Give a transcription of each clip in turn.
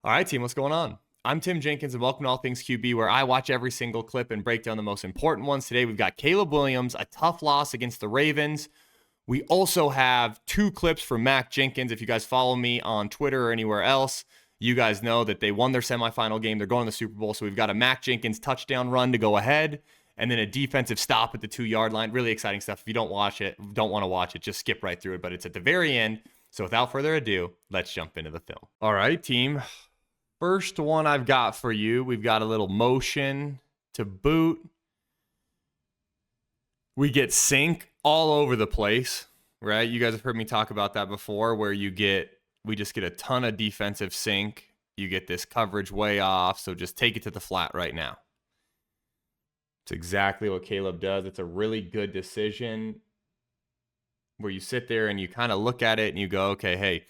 All right, team, what's going on? I'm Tim Jenkins, and welcome to All Things QB, where I watch every single clip and break down the most important ones. Today, we've got Caleb Williams, a tough loss against the Ravens. We also have two clips from Mac Jenkins. If you guys follow me on Twitter or anywhere else, you guys know that they won their semifinal game. They're going to the Super Bowl, so we've got a Mac Jenkins touchdown run to go ahead, and then a defensive stop at the 2-yard line. Really exciting stuff. If you don't want to watch it, just skip right through it, but it's at the very end. So without further ado, let's jump into the film. All right, team. First one I've got for you, we've got a little motion to boot. We get sync all over the place, right? You guys have heard me talk about that before, where we just get a ton of defensive sync. You get this coverage way off, so just take it to the flat right now. It's exactly what Caleb does. It's a really good decision where you sit there and you kind of look at it and you go, okay, hey,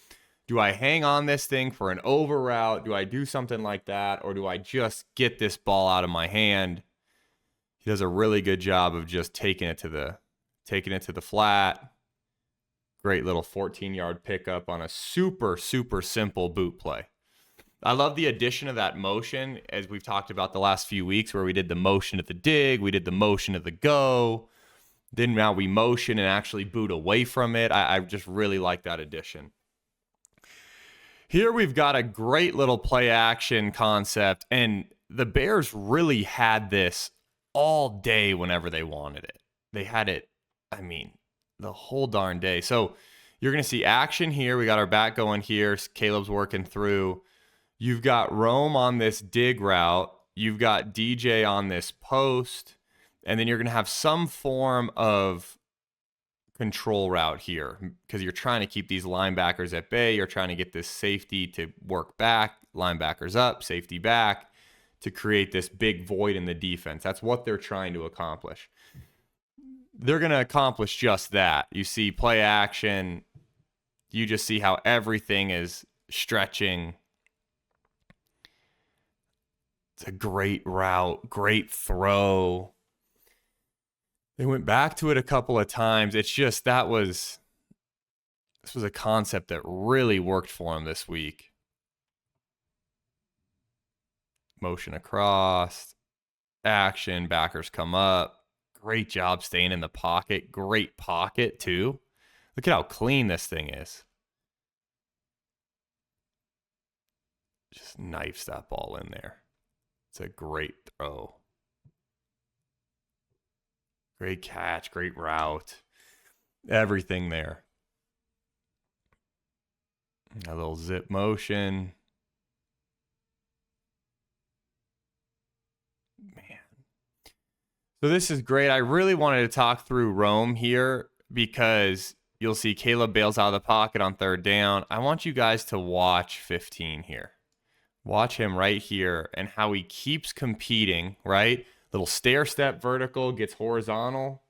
do I hang on this thing for an over route? Do I do something like that? Or do I just get this ball out of my hand? He does a really good job of just taking it to the flat. Great little 14-yard pickup on a super, super simple boot play. I love the addition of that motion, as we've talked about the last few weeks, where we did the motion at the dig, we did the motion at the go. Then now we motion and actually boot away from it. I just really like that addition. Here we've got a great little play action concept, and the Bears really had this all day whenever they wanted it. They had it, the whole darn day. So you're going to see action here. We got our back going here. Caleb's working through. You've got Rome on this dig route. You've got DJ on this post, and then you're going to have some form of control route here because you're trying to keep these linebackers at bay. You're trying to get this safety to work back, linebackers up, safety back, to create this big void in the defense. That's what they're trying to accomplish. They're going to accomplish just that. You see play action. You just see how everything is stretching. It's a great route, great throw. They went back to it a couple of times. It's just this was a concept that really worked for him this week. Motion across, action, backers come up. Great job staying in the pocket. Great pocket too. Look at how clean this thing is. Just knifes that ball in there. It's a great throw. Great catch, great route, everything there. A little zip motion. Man. So this is great. I really wanted to talk through Rome here because you'll see Caleb bails out of the pocket on third down. I want you guys to watch 15 here. Watch him right here and how he keeps competing, right? Little stair step vertical, gets horizontal.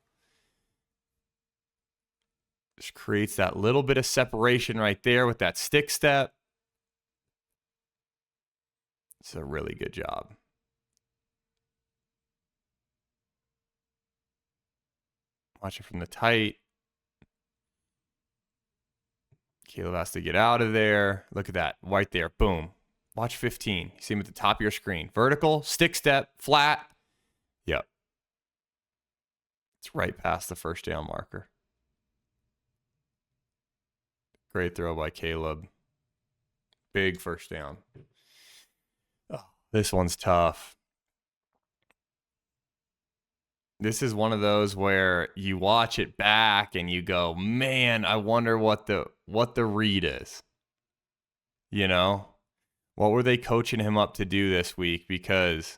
Just creates that little bit of separation right there with that stick step. It's a really good job. Watch it from the tight. Caleb has to get out of there. Look at that, right there, boom. Watch 15. You see him at the top of your screen. Vertical, stick step, flat. Yep. It's right past the first down marker. Great throw by Caleb. Big first down. Oh, this one's tough. This is one of those where you watch it back and you go, man, I wonder what the read is. You know? What were they coaching him up to do this week? Because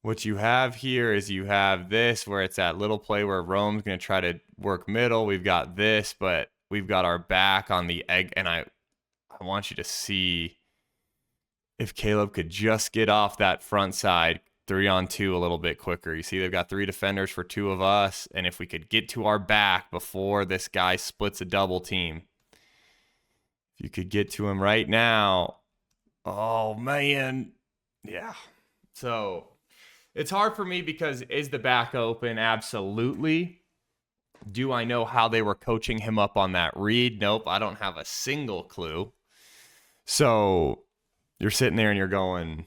what you have here is you have this where it's that little play where Rome's going to try to work middle. We've got this, but we've got our back on the egg. And I want you to see if Caleb could just get off that front side 3-on-2 a little bit quicker. You see they've got 3 defenders for 2 of us. And if we could get to our back before this guy splits a double team, if you could get to him right now. Oh, man. Yeah. So it's hard for me because is the back open? Absolutely. Do I know how they were coaching him up on that read? Nope. I don't have a single clue. So You're sitting there and you're going,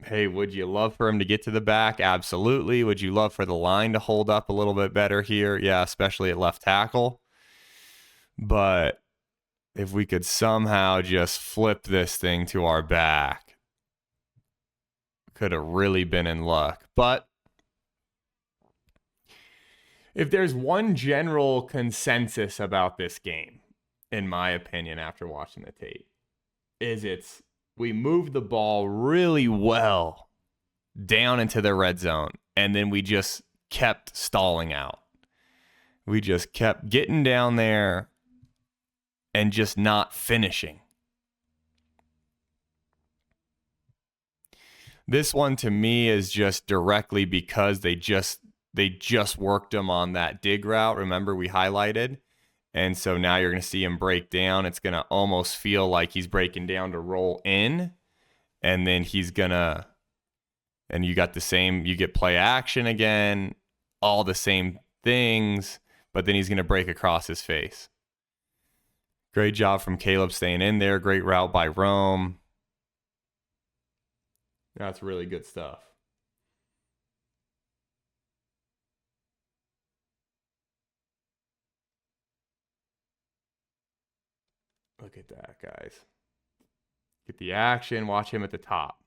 hey, would you love for him to get to the back? Absolutely. Would you love for the line to hold up a little bit better here? Yeah, especially at left tackle. But if we could somehow just flip this thing to our back, could have really been in luck. But if there's one general consensus about this game, in my opinion, after watching the tape, is we moved the ball really well down into the red zone, and then we just kept stalling out. We just kept getting down there and just not finishing. This one to me is just directly because they just worked him on that dig route. Remember, we highlighted. And so now you're going to see him break down. It's going to almost feel like he's breaking down to roll in. And then he's going to, and you got the same, you get play action again, all the same things, but then he's going to break across his face. Great job from Caleb staying in there. Great route by Rome. That's really good stuff. Look at that, guys. Get the action. Watch him at the top.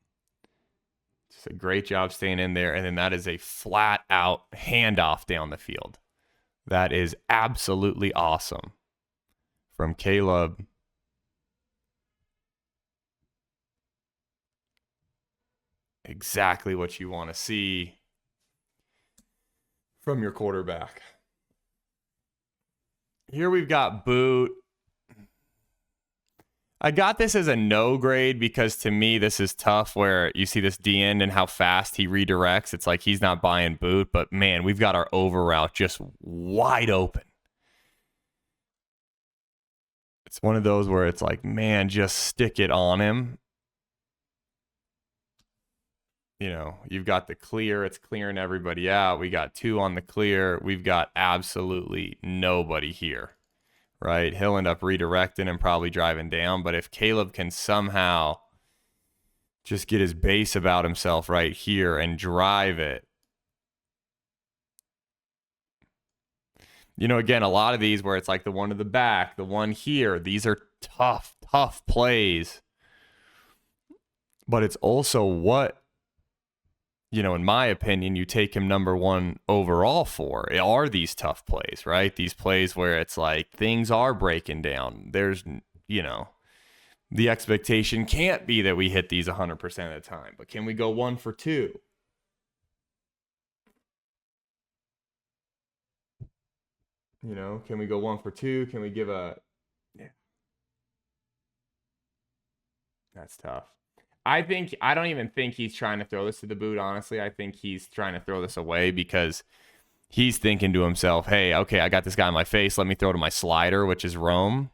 Just a great job staying in there. And then that is a flat out handoff down the field. That is absolutely awesome from Caleb. Exactly what you want to see from your quarterback. Here we've got Boot. I got this as a no grade because to me this is tough where you see this D end and how fast he redirects. It's like he's not buying Boot, but man, we've got our over route just wide open. It's one of those where it's like, man, just stick it on him. You know, you've got the clear. It's clearing everybody out. We got 2 on the clear. We've got absolutely nobody here. Right? He'll end up redirecting and probably driving down. But if Caleb can somehow just get his base about himself right here and drive it. You know, again, a lot of these where it's like the one to the back, the one here, these are tough plays. But it's also what, you know, in my opinion, you take him number 1 overall for are these tough plays, right? These plays where it's like things are breaking down. There's, you know, the expectation can't be that we hit these 100% of the time, but can we go 1 for 2? You know, can we go 1 for 2? Can we give a, yeah. That's tough. I don't even think he's trying to throw this to the boot, honestly. I think he's trying to throw this away because he's thinking to himself, hey, okay, I got this guy in my face. Let me throw to my slider, which is Rome.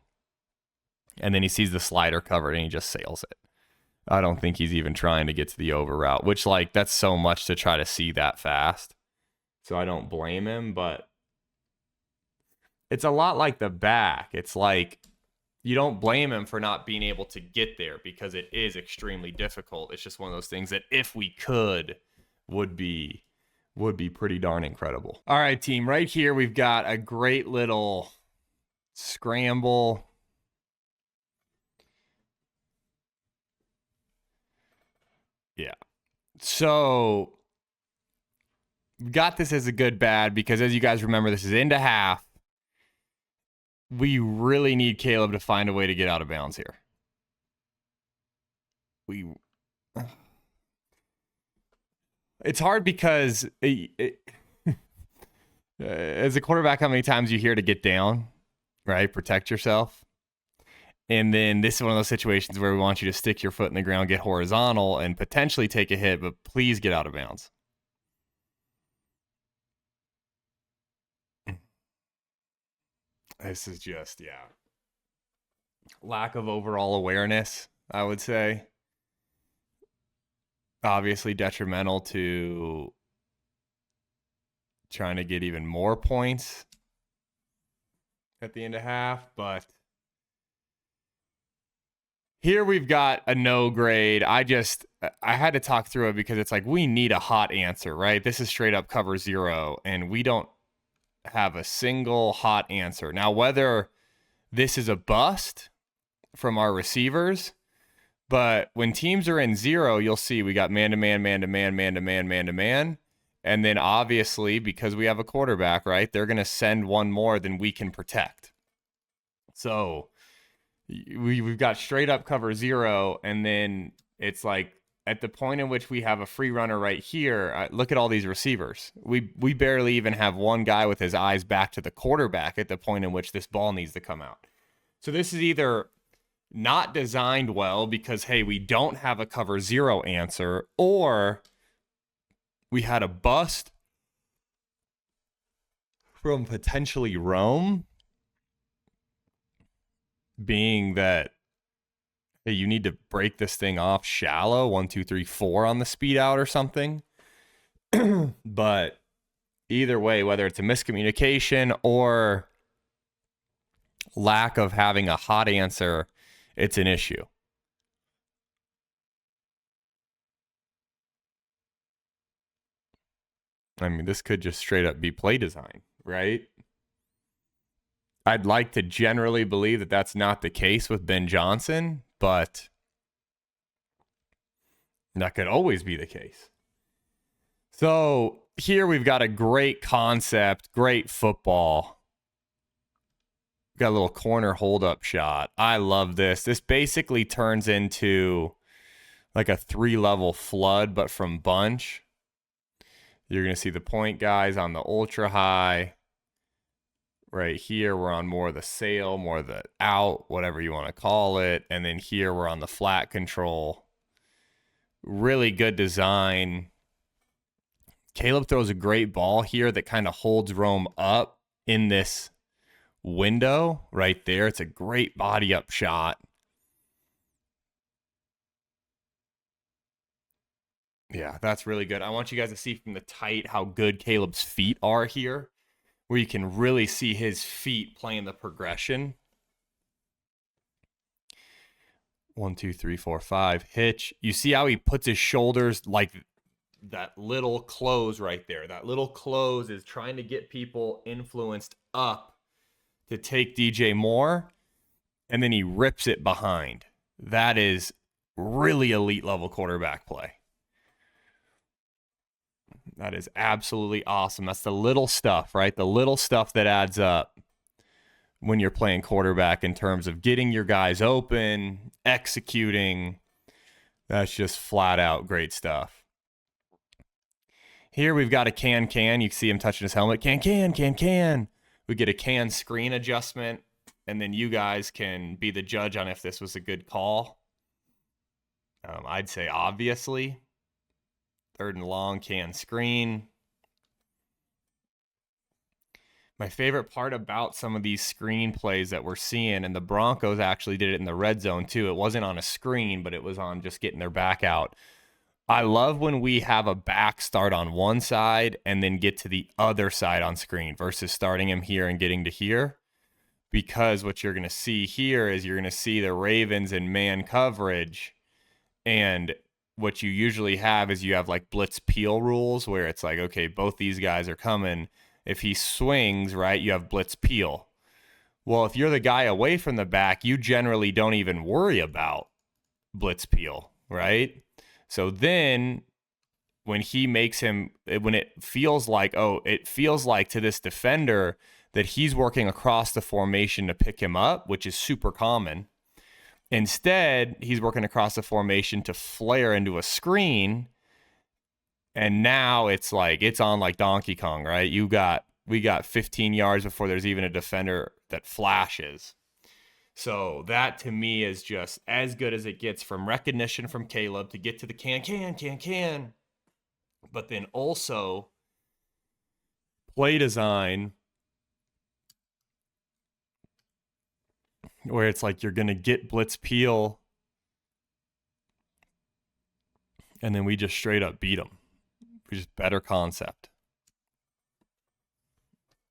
And then he sees the slider covered and he just sails it. I don't think he's even trying to get to the over route, which, like, that's so much to try to see that fast. So I don't blame him, but it's a lot like the back. It's like you don't blame him for not being able to get there because it is extremely difficult. It's just one of those things that if we could would be pretty darn incredible. All right, team, right here we've got a great little scramble. Yeah. So got this as a good bad because as you guys remember, this is into half. We really need Caleb to find a way to get out of bounds here. It's hard because as a quarterback, how many times you hear to get down, right? Protect yourself. And then this is one of those situations where we want you to stick your foot in the ground, get horizontal, and potentially take a hit, but please get out of bounds. This is just, yeah. Lack of overall awareness, I would say. Obviously detrimental to trying to get even more points at the end of half, but Here we've got a no grade. I had to talk through it because it's like we need a hot answer, right? This is straight up cover 0, and we don't have a single hot answer. Now, whether this is a bust from our receivers, but when teams are in 0, you'll see we got man-to-man, man-to-man, man-to-man, man-to-man. And then obviously, because we have a quarterback, right, they're going to send one more than we can protect. So we've got straight up cover 0, and then it's like at the point in which we have a free runner right here, look at all these receivers. We barely even have one guy with his eyes back to the quarterback at the point in which this ball needs to come out. So this is either not designed well because, hey, we don't have a cover 0 answer, or we had a bust from potentially Rome, being that, hey, you need to break this thing off shallow, 1, 2, 3, 4 on the speed out or something. But either way, whether it's a miscommunication or lack of having a hot answer, it's an issue. I mean, this could just straight up be play design, right? I'd like to generally believe that that's not the case with Ben Johnson, but that could always be the case. So here we've got a great concept, great football. Got a little corner hold-up shot. I love this. This basically turns into like a 3-level flood, but from bunch. You're going to see the point guys on the ultra high. Right here, we're on more of the sail, more of the out, whatever you want to call it. And then here, we're on the flat control. Really good design. Caleb throws a great ball here that kind of holds Rome up in this window right there. It's a great body up shot. Yeah, that's really good. I want you guys to see from the tight how good Caleb's feet are here, where you can really see his feet playing the progression. 1, 2, 3, 4, 5. Hitch. You see how he puts his shoulders like that little close right there. That little close is trying to get people influenced up to take DJ Moore, and then he rips it behind. That is really elite level quarterback play. That is absolutely awesome. That's the little stuff, right? The little stuff that adds up when you're playing quarterback in terms of getting your guys open, executing. That's just flat out great stuff. Here we've got a can. You can see him touching his helmet. Can. We get a can screen adjustment, and then you guys can be the judge on if this was a good call. I'd say obviously. 3rd and long, can screen. My favorite part about some of these screen plays that we're seeing, and the Broncos actually did it in the red zone too. It wasn't on a screen, but it was on just getting their back out. I love when we have a back start on one side and then get to the other side on screen versus starting him here and getting to here. Because what you're going to see here is you're going to see the Ravens in man coverage, and what you usually have is you have like blitz peel rules where it's like, okay, both these guys are coming. If he swings, right, you have blitz peel. Well, if you're the guy away from the back, you generally don't even worry about blitz peel, right? So then when he makes him, when it feels like to this defender that he's working across the formation to pick him up, which is super common. Instead, he's working across the formation to flare into a screen, and now it's like it's on like Donkey Kong, right? We got 15 yards before there's even a defender that flashes. So that to me is just as good as it gets from recognition from Caleb to get to the can, but then also play design where it's like you're going to get blitz peel and then we just straight up beat them. We just better concept.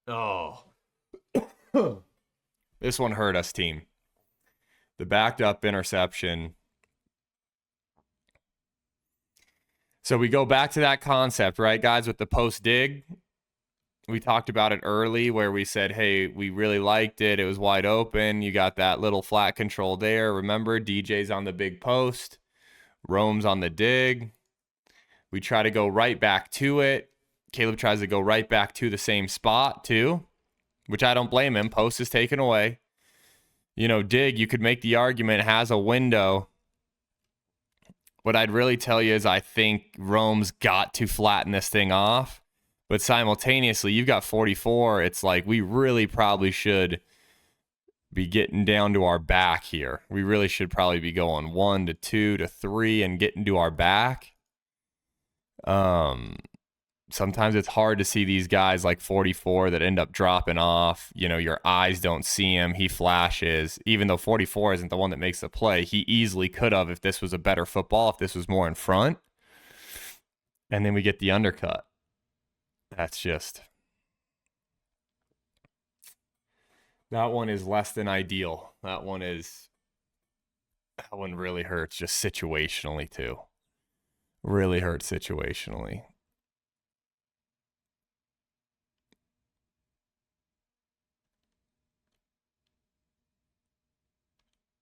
Oh. This one hurt us, team. The backed up interception. So we go back to that concept, right, guys, with the post dig. We talked about it early where we said, hey, we really liked it. It was wide open. You got that little flat control there. Remember, DJ's on the big post. Rome's on the dig. We try to go right back to it. Caleb tries to go right back to the same spot too, which I don't blame him. Post is taken away. You know, dig, you could make the argument, has a window. What I'd really tell you is I think Rome's got to flatten this thing off. But simultaneously, you've got 44. It's like we really probably should be getting down to our back here. We really should probably be going 1 to 2 to 3 and getting to our back. Sometimes it's hard to see these guys like 44 that end up dropping off. You know, your eyes don't see him. He flashes. Even though 44 isn't the one that makes the play, he easily could have if this was a better football, if this was more in front. And then we get the undercut. That's just... that one is less than ideal. That one really hurts just situationally too. Really hurts situationally.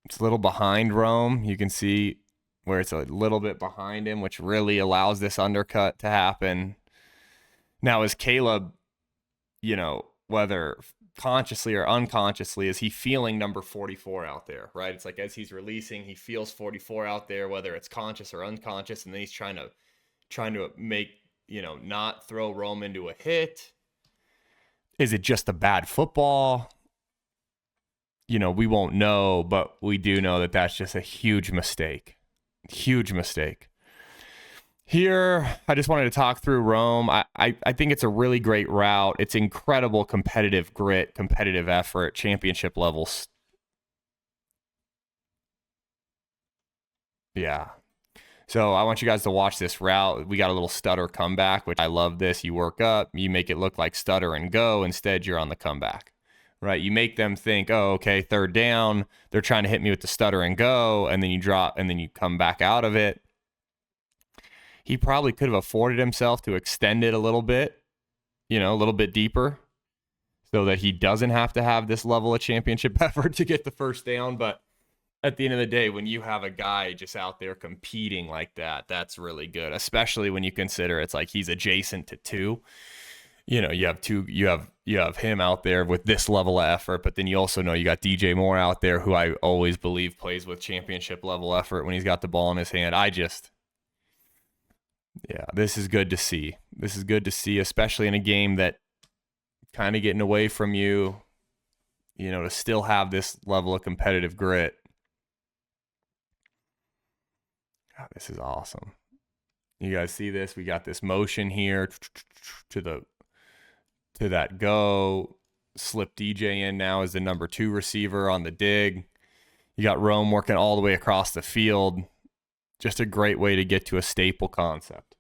It's a little behind Rome. You can see where it's a little bit behind him, which really allows this undercut to happen. Now, is Caleb, you know, whether consciously or unconsciously, is he feeling number 44 out there, right? It's like as he's releasing, he feels 44 out there, whether it's conscious or unconscious, and then he's trying to make, you know, not throw Rome into a hit. Is it just a bad football? You know, we won't know, but we do know that that's just a huge mistake. Huge mistake. Here, I just wanted to talk through Rome. I think it's a really great route. It's incredible competitive grit, competitive effort, championship levels. Yeah. So I want you guys to watch this route. We got a little stutter comeback, which I love this. You work up, you make it look like stutter and go. Instead, you're on the comeback, right? You make them think, oh, okay, third down. They're trying to hit me with the stutter and go, and then you drop, and then you come back out of it. He probably could have afforded himself to extend it a little bit, you know, a little bit deeper so that he doesn't have to have this level of championship effort to get the first down. But at the end of the day, when you have a guy just out there competing like that, that's really good, especially when you consider it's like he's adjacent to two. You know, you have him out there with this level of effort, but then you also know you got DJ Moore out there, who I always believe plays with championship level effort when he's got the ball in his hand. Yeah, this is good to see. This is good to see, especially in a game that kind of getting away from you, you know, to still have this level of competitive grit. God, this is awesome. You guys see this? We got this motion here to that go. Slip DJ in now as the number 2 receiver on the dig. You got Rome working all the way across the field. Just a great way to get to a staple concept.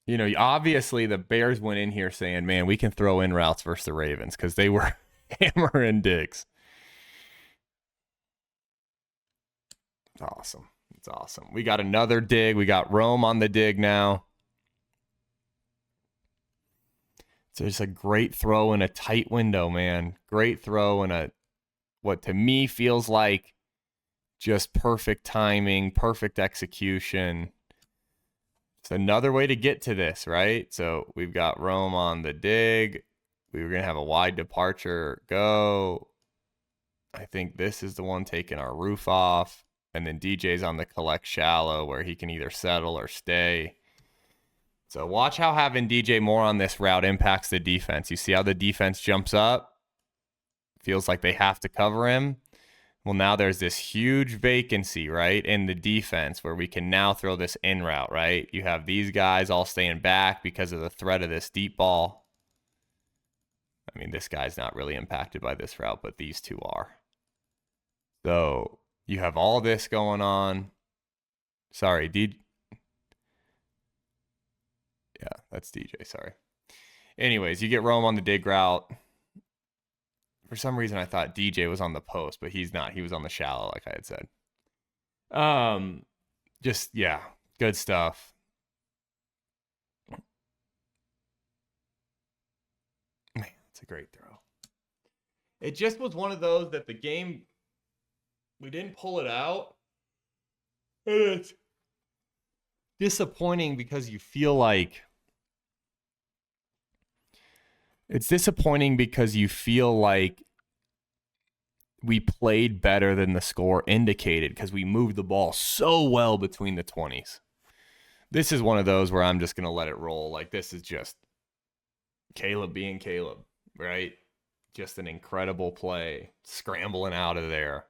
You know, obviously the Bears went in here saying, man, we can throw in routes versus the Ravens because they were hammering digs. It's awesome. It's awesome. We got another dig. We got Rome on the dig now. So it's a great throw in a tight window, man. Great throw in what to me feels like just perfect timing, perfect execution. It's another way to get to this, right? So we've got Rome on the dig. We were going to have a wide departure go. I think this is the one taking our roof off. And then DJ's on the collect shallow where he can either settle or stay. So watch how having DJ Moore on this route impacts the defense. You see how the defense jumps up? Feels like they have to cover him. Well, now there's this huge vacancy, right, in the defense where we can now throw this in route, right? You have these guys all staying back because of the threat of this deep ball. I mean, this guy's not really impacted by this route, but these two are. So you have all this going on. Sorry, Yeah, that's DJ, sorry. Anyways, you get Rome on the dig route. For some reason, I thought DJ was on the post, but he's not. He was on the shallow, like I had said. Just, yeah, good stuff. Man, it's a great throw. It just was one of those that the game, we didn't pull it out. It's disappointing because you feel like we played better than the score indicated because we moved the ball so well between the 20s. This is one of those where I'm just going to let it roll. Like, this is just Caleb being Caleb, right? Just an incredible play. Scrambling out of there.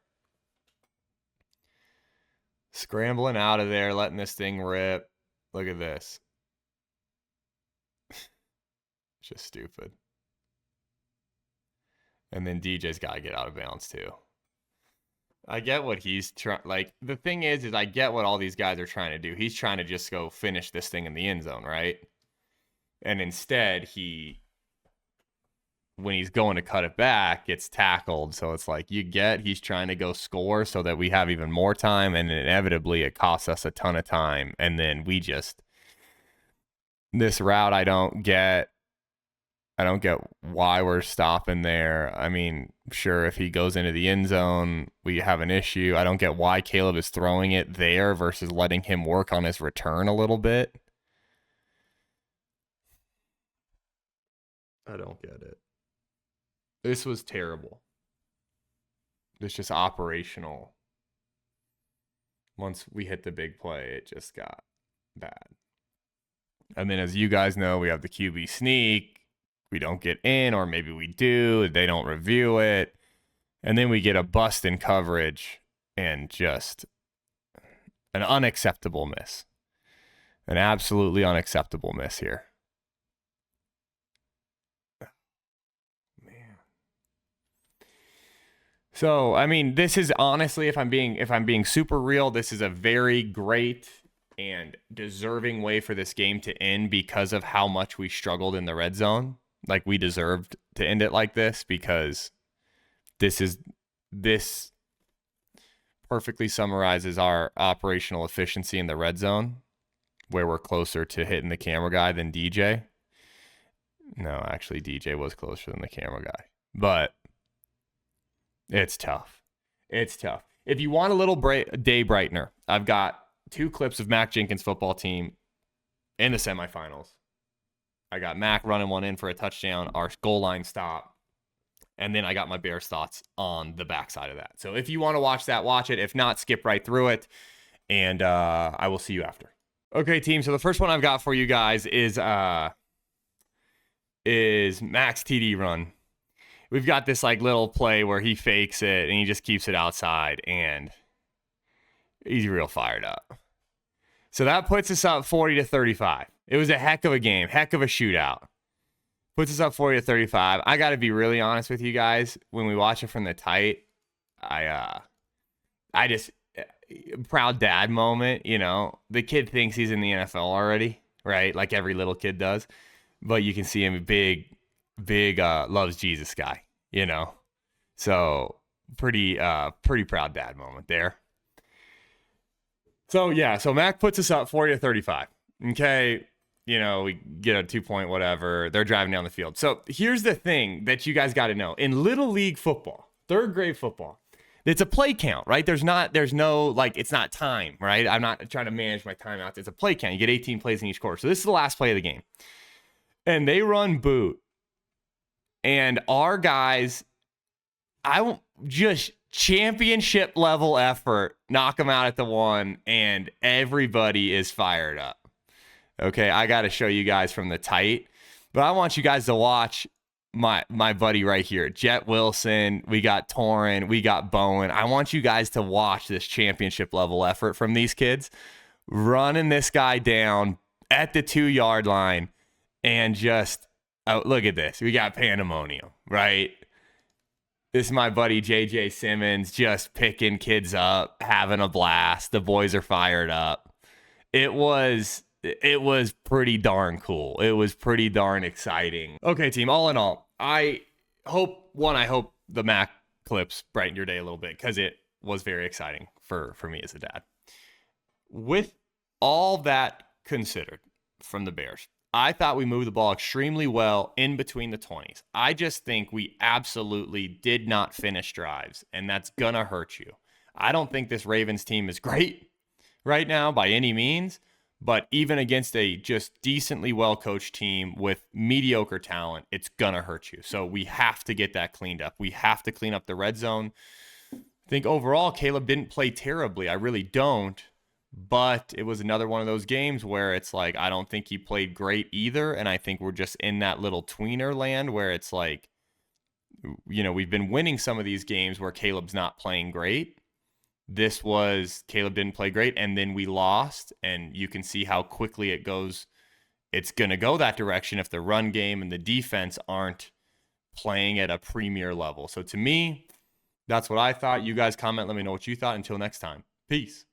Scrambling out of there, letting this thing rip. Look at this. Just stupid. And then DJ's got to get out of bounds too. I get what he's trying. Like, the thing is I get what all these guys are trying to do. He's trying to just go finish this thing in the end zone, right? And instead, when he's going to cut it back, gets tackled. So it's like, he's trying to go score so that we have even more time. And inevitably, it costs us a ton of time. And then this route, I don't get why we're stopping there. I mean, sure, if he goes into the end zone, we have an issue. I don't get why Caleb is throwing it there versus letting him work on his return a little bit. I don't get it. This was terrible. It's just operational. Once we hit the big play, it just got bad. And then, as you guys know, we have the QB sneak. We don't get in, or maybe we do. They don't review it. And then we get a bust in coverage and just an unacceptable miss. An absolutely unacceptable miss here. Man. So, I mean, this is honestly, if I'm being super real, this is a very great and deserving way for this game to end because of how much we struggled in the red zone. Like, we deserved to end it like this because this perfectly summarizes our operational efficiency in the red zone, where we're closer to hitting the camera guy than DJ. No, actually, DJ was closer than the camera guy. But it's tough. It's tough. If you want a little day brightener, I've got 2 clips of Mac Jenkins' football team in the semifinals. I got Mac running one in for a touchdown, our goal line stop, and then I got my Bears thoughts on the backside of that. So if you want to watch that, watch it. If not, skip right through it, and I will see you after. Okay, team. So the first one I've got for you guys is Mac's TD run. We've got this like little play where he fakes it and he just keeps it outside, and he's real fired up. So that puts us up 40-35. It was a heck of a game, heck of a shootout. Puts us up 40-35. I got to be really honest with you guys. When we watch it from the tight, I just, proud dad moment, you know. The kid thinks he's in the NFL already, right? Like every little kid does. But you can see him big loves Jesus guy, you know. So pretty proud dad moment there. So yeah, so Mac puts us up 40-35. Okay, you know, we get a 2-point whatever. They're driving down the field. So here's the thing that you guys got to know. In Little League football, 3rd grade football, it's a play count, right? There's no, like, it's not time, right? I'm not trying to manage my timeouts. It's a play count. You get 18 plays in each quarter. So this is the last play of the game. And they run boot. And our guys, just championship level effort, knock them out at the 1, and everybody is fired up. Okay, I got to show you guys from the tight, but I want you guys to watch my buddy right here, Jet Wilson. We got Torrin, we got Bowen. I want you guys to watch this championship level effort from these kids, running this guy down at the 2-yard line, and just look at this. We got pandemonium, right? This is my buddy JJ Simmons just picking kids up, having a blast. The boys are fired up. It was it was pretty darn cool. It was pretty darn exciting. Okay, team, all in all, I hope the Mac clips brighten your day a little bit, because it was very exciting for me as a dad. With all that considered from the Bears, I thought we moved the ball extremely well in between the 20s. I just think we absolutely did not finish drives, and that's going to hurt you. I don't think this Ravens team is great right now by any means, but even against a just decently well-coached team with mediocre talent, it's going to hurt you. So we have to get that cleaned up. We have to clean up the red zone. I think overall, Caleb didn't play terribly. I really don't. But it was another one of those games where it's like, I don't think he played great either. And I think we're just in that little tweener land where it's like, we've been winning some of these games where Caleb's not playing great. This was, Caleb didn't play great, and then we lost. And you can see how quickly it goes. It's going to go that direction if the run game and the defense aren't playing at a premier level. So to me, that's what I thought. You guys comment. Let me know what you thought. Until next time. Peace.